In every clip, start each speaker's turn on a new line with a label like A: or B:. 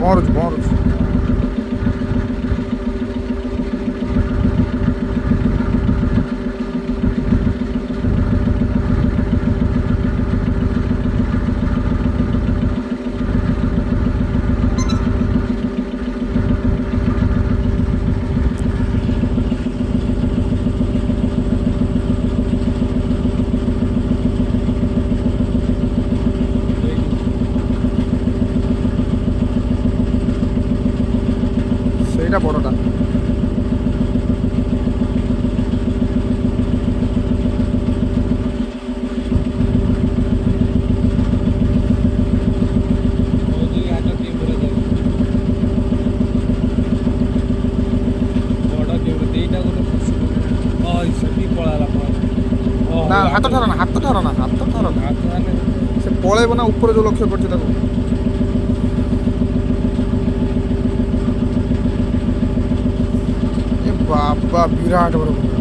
A: ପହଁରୁଛି। ସେଇଟା ବଡ଼ଟା। ନା ହାତ ଠାର ନା ସେ ପଳେଇବ ନା ଉପରେ ଯୋଉ ଲକ୍ଷ୍ୟ କରୁଛି ତାକୁ। ଏ ବାବା ବିରାଟ ବଡ଼ କୁମ୍ଭୀର।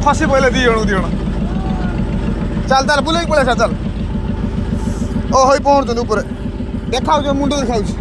A: ଫସି ପଇଲେ ଦି ଜଣ ଚାଲ ବୁଲେଇକି ପଳେଇ ଚାଲ। ଓ ହେଇ ପହଞ୍ଚୁଛନ୍ତି ଉପରେ, ଦେଖାଉଛି ମୁଣ୍ଡ ଦେଖାଉଛି।